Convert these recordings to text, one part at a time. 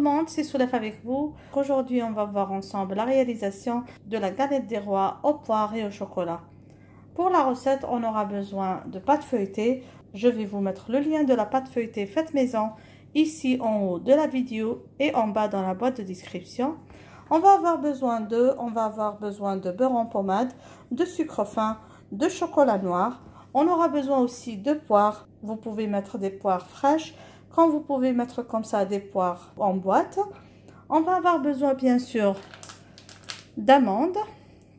le monde, c'est Soulef avec vous. Aujourd'hui, on va voir ensemble la réalisation de la galette des rois aux poires et au chocolat. Pour la recette, on aura besoin de pâte feuilletée. Je vais vous mettre le lien de la pâte feuilletée faite maison ici en haut de la vidéo et en bas dans la boîte de description. On va avoir besoin de beurre en pommade, de sucre fin, de chocolat noir. On aura besoin aussi de poires. Vous pouvez mettre des poires fraîches, quand vous pouvez mettre comme ça des poires en boîte. On va avoir besoin bien sûr d'amandes,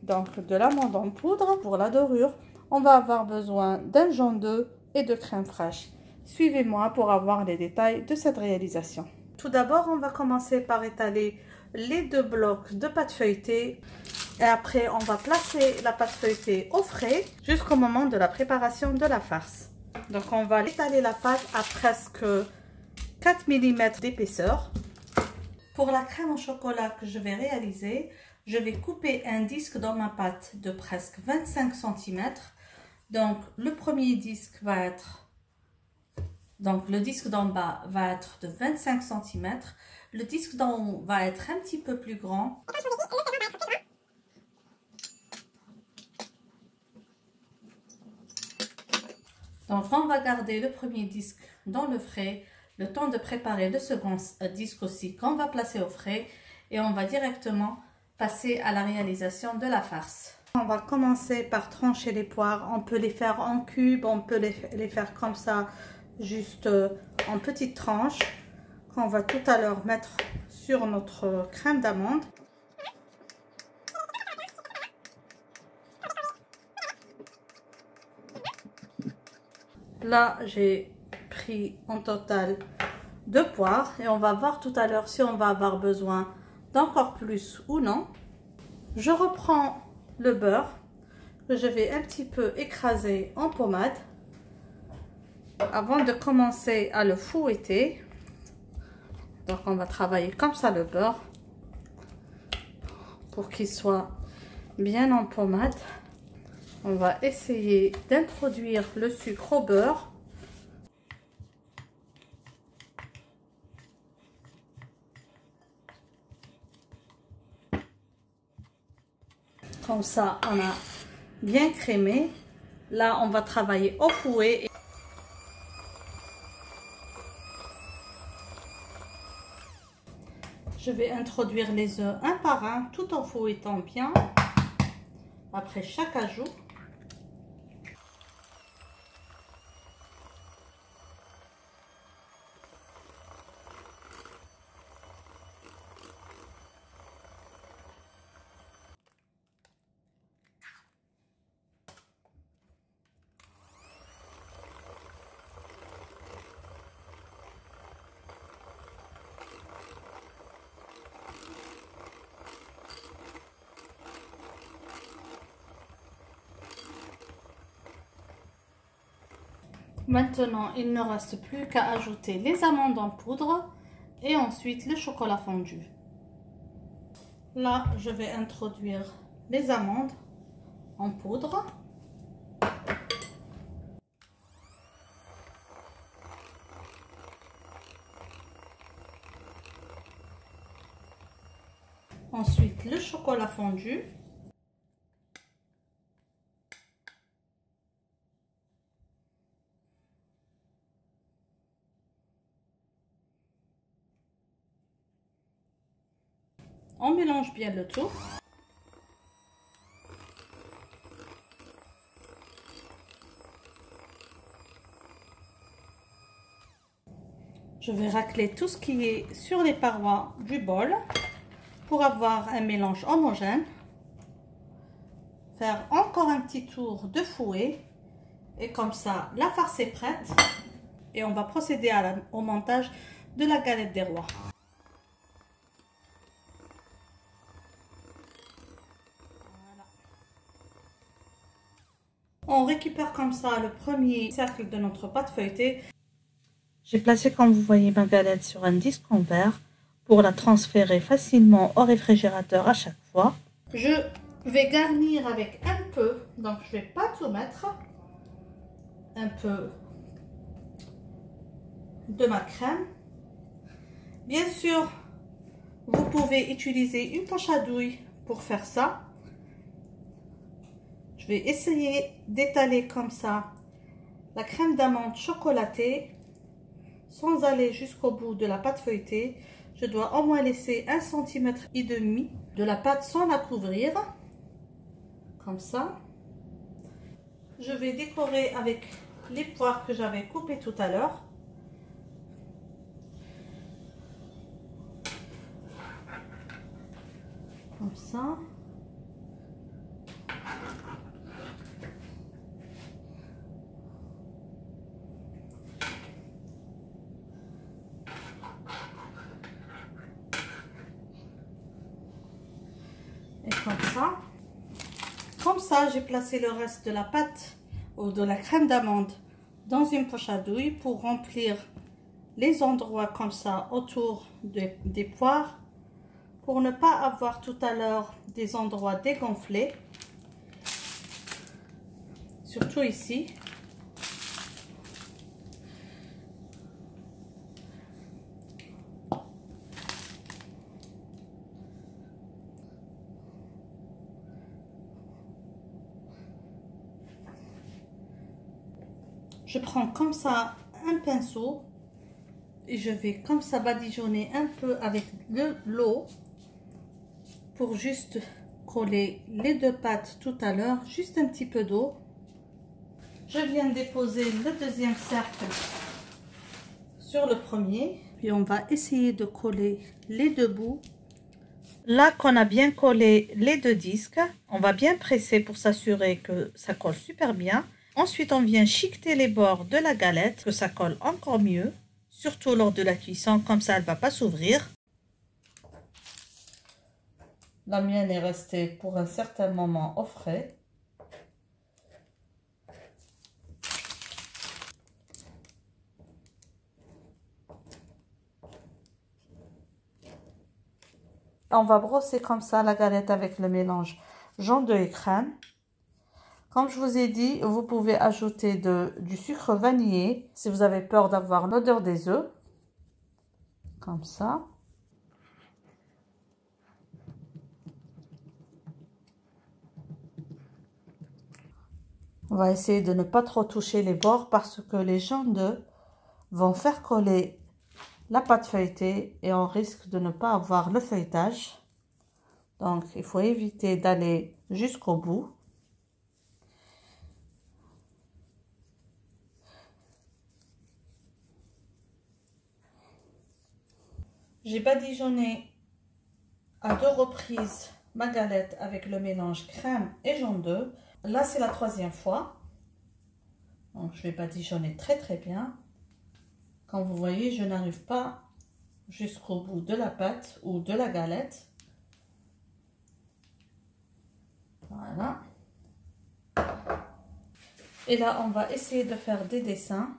donc de l'amande en poudre pour la dorure. On va avoir besoin d'un jaune d'œuf et de crème fraîche. Suivez-moi pour avoir les détails de cette réalisation. Tout d'abord, on va commencer par étaler les 2 blocs de pâte feuilletée et après on va placer la pâte feuilletée au frais jusqu'au moment de la préparation de la farce. Donc on va étaler la pâte à presque 4 mm d'épaisseur. Pour la crème au chocolat que je vais réaliser, je vais couper un disque dans ma pâte de presque 25 cm. Donc le premier disque va être, donc le disque d'en bas va être de 25 cm. Le disque d'en haut va être un petit peu plus grand. Donc on va garder le premier disque dans le frais, le temps de préparer le second disque aussi qu'on va placer au frais et on va directement passer à la réalisation de la farce. On va commencer par trancher les poires. On peut les faire en cubes, on peut les faire comme ça, juste en petites tranches, qu'on va tout à l'heure mettre sur notre crème d'amande. Là, j'ai pris en total 2 poires et on va voir tout à l'heure si on va avoir besoin d'encore plus ou non. Je reprends le beurre que je vais un petit peu écraser en pommade avant de commencer à le fouetter. Donc on va travailler comme ça le beurre pour qu'il soit bien en pommade. On va essayer d'introduire le sucre au beurre. Comme ça, on a bien crémé. Là, on va travailler au fouet. Je vais introduire les œufs un par un tout en fouettant bien après chaque ajout. Maintenant, il ne reste plus qu'à ajouter les amandes en poudre et ensuite le chocolat fondu. Là, je vais introduire les amandes en poudre. Ensuite, le chocolat fondu. On mélange bien le tout. Je vais racler tout ce qui est sur les parois du bol pour avoir un mélange homogène. Faire encore un petit tour de fouet et comme ça la farce est prête et on va procéder au montage de la galette des rois. On récupère comme ça le premier cercle de notre pâte feuilletée. J'ai placé, comme vous voyez, ma galette sur un disque en verre pour la transférer facilement au réfrigérateur à chaque fois. Je vais garnir avec un peu, donc je vais pas tout mettre, un peu de ma crème. Bien sûr, Vous pouvez utiliser une poche à douille pour faire ça. Je vais essayer d'étaler comme ça la crème d'amande chocolatée sans aller jusqu'au bout de la pâte feuilletée. Je dois au moins laisser 1,5 cm de la pâte sans la couvrir. Comme ça. Je vais décorer avec les poires que j'avais coupées tout à l'heure. Comme ça. Et comme ça. Comme ça, j'ai placé le reste de la pâte ou de la crème d'amande dans une poche à douille pour remplir les endroits comme ça autour des poires pour ne pas avoir tout à l'heure des endroits dégonflés, surtout ici. Je prends comme ça un pinceau et je vais comme ça badigeonner un peu avec de l'eau pour juste coller les deux pâtes tout à l'heure, juste un petit peu d'eau. Je viens de déposer le deuxième cercle sur le premier, puis on va essayer de coller les deux bouts. Là qu'on a bien collé les deux disques, on va bien presser pour s'assurer que ça colle super bien. Ensuite, on vient chiqueter les bords de la galette, que ça colle encore mieux, surtout lors de la cuisson, comme ça elle ne va pas s'ouvrir. La mienne est restée pour un certain moment au frais. On va brosser comme ça la galette avec le mélange jaune d'œuf et crème. Comme je vous ai dit, vous pouvez ajouter du sucre vanillé si vous avez peur d'avoir l'odeur des œufs. Comme ça. On va essayer de ne pas trop toucher les bords parce que les jaunes d'œufs vont faire coller la pâte feuilletée et on risque de ne pas avoir le feuilletage. Donc, il faut éviter d'aller jusqu'au bout. J'ai badigeonné à 2 reprises ma galette avec le mélange crème et jaune d'œuf. Là, c'est la 3e fois. Donc, je vais badigeonner très bien. Comme vous voyez, je n'arrive pas jusqu'au bout de la pâte ou de la galette. Voilà. Et là, on va essayer de faire des dessins.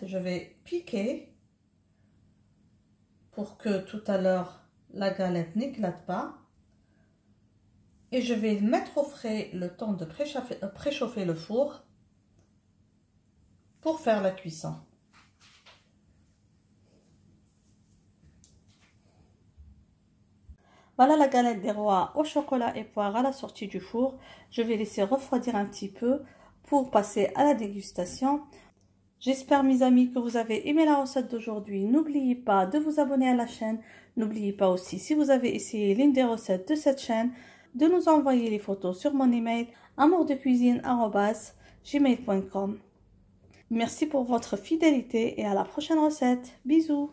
Je vais piquer pour que tout à l'heure la galette n'éclate pas. Et je vais mettre au frais le temps de préchauffer le four pour faire la cuisson. Voilà la galette des rois au chocolat et poire à la sortie du four. Je vais laisser refroidir un petit peu pour passer à la dégustation. J'espère mes amis que vous avez aimé la recette d'aujourd'hui. N'oubliez pas de vous abonner à la chaîne. N'oubliez pas aussi, si vous avez essayé l'une des recettes de cette chaîne, de nous envoyer les photos sur mon email amourdecuisine@gmail.com. Merci pour votre fidélité et à la prochaine recette. Bisous.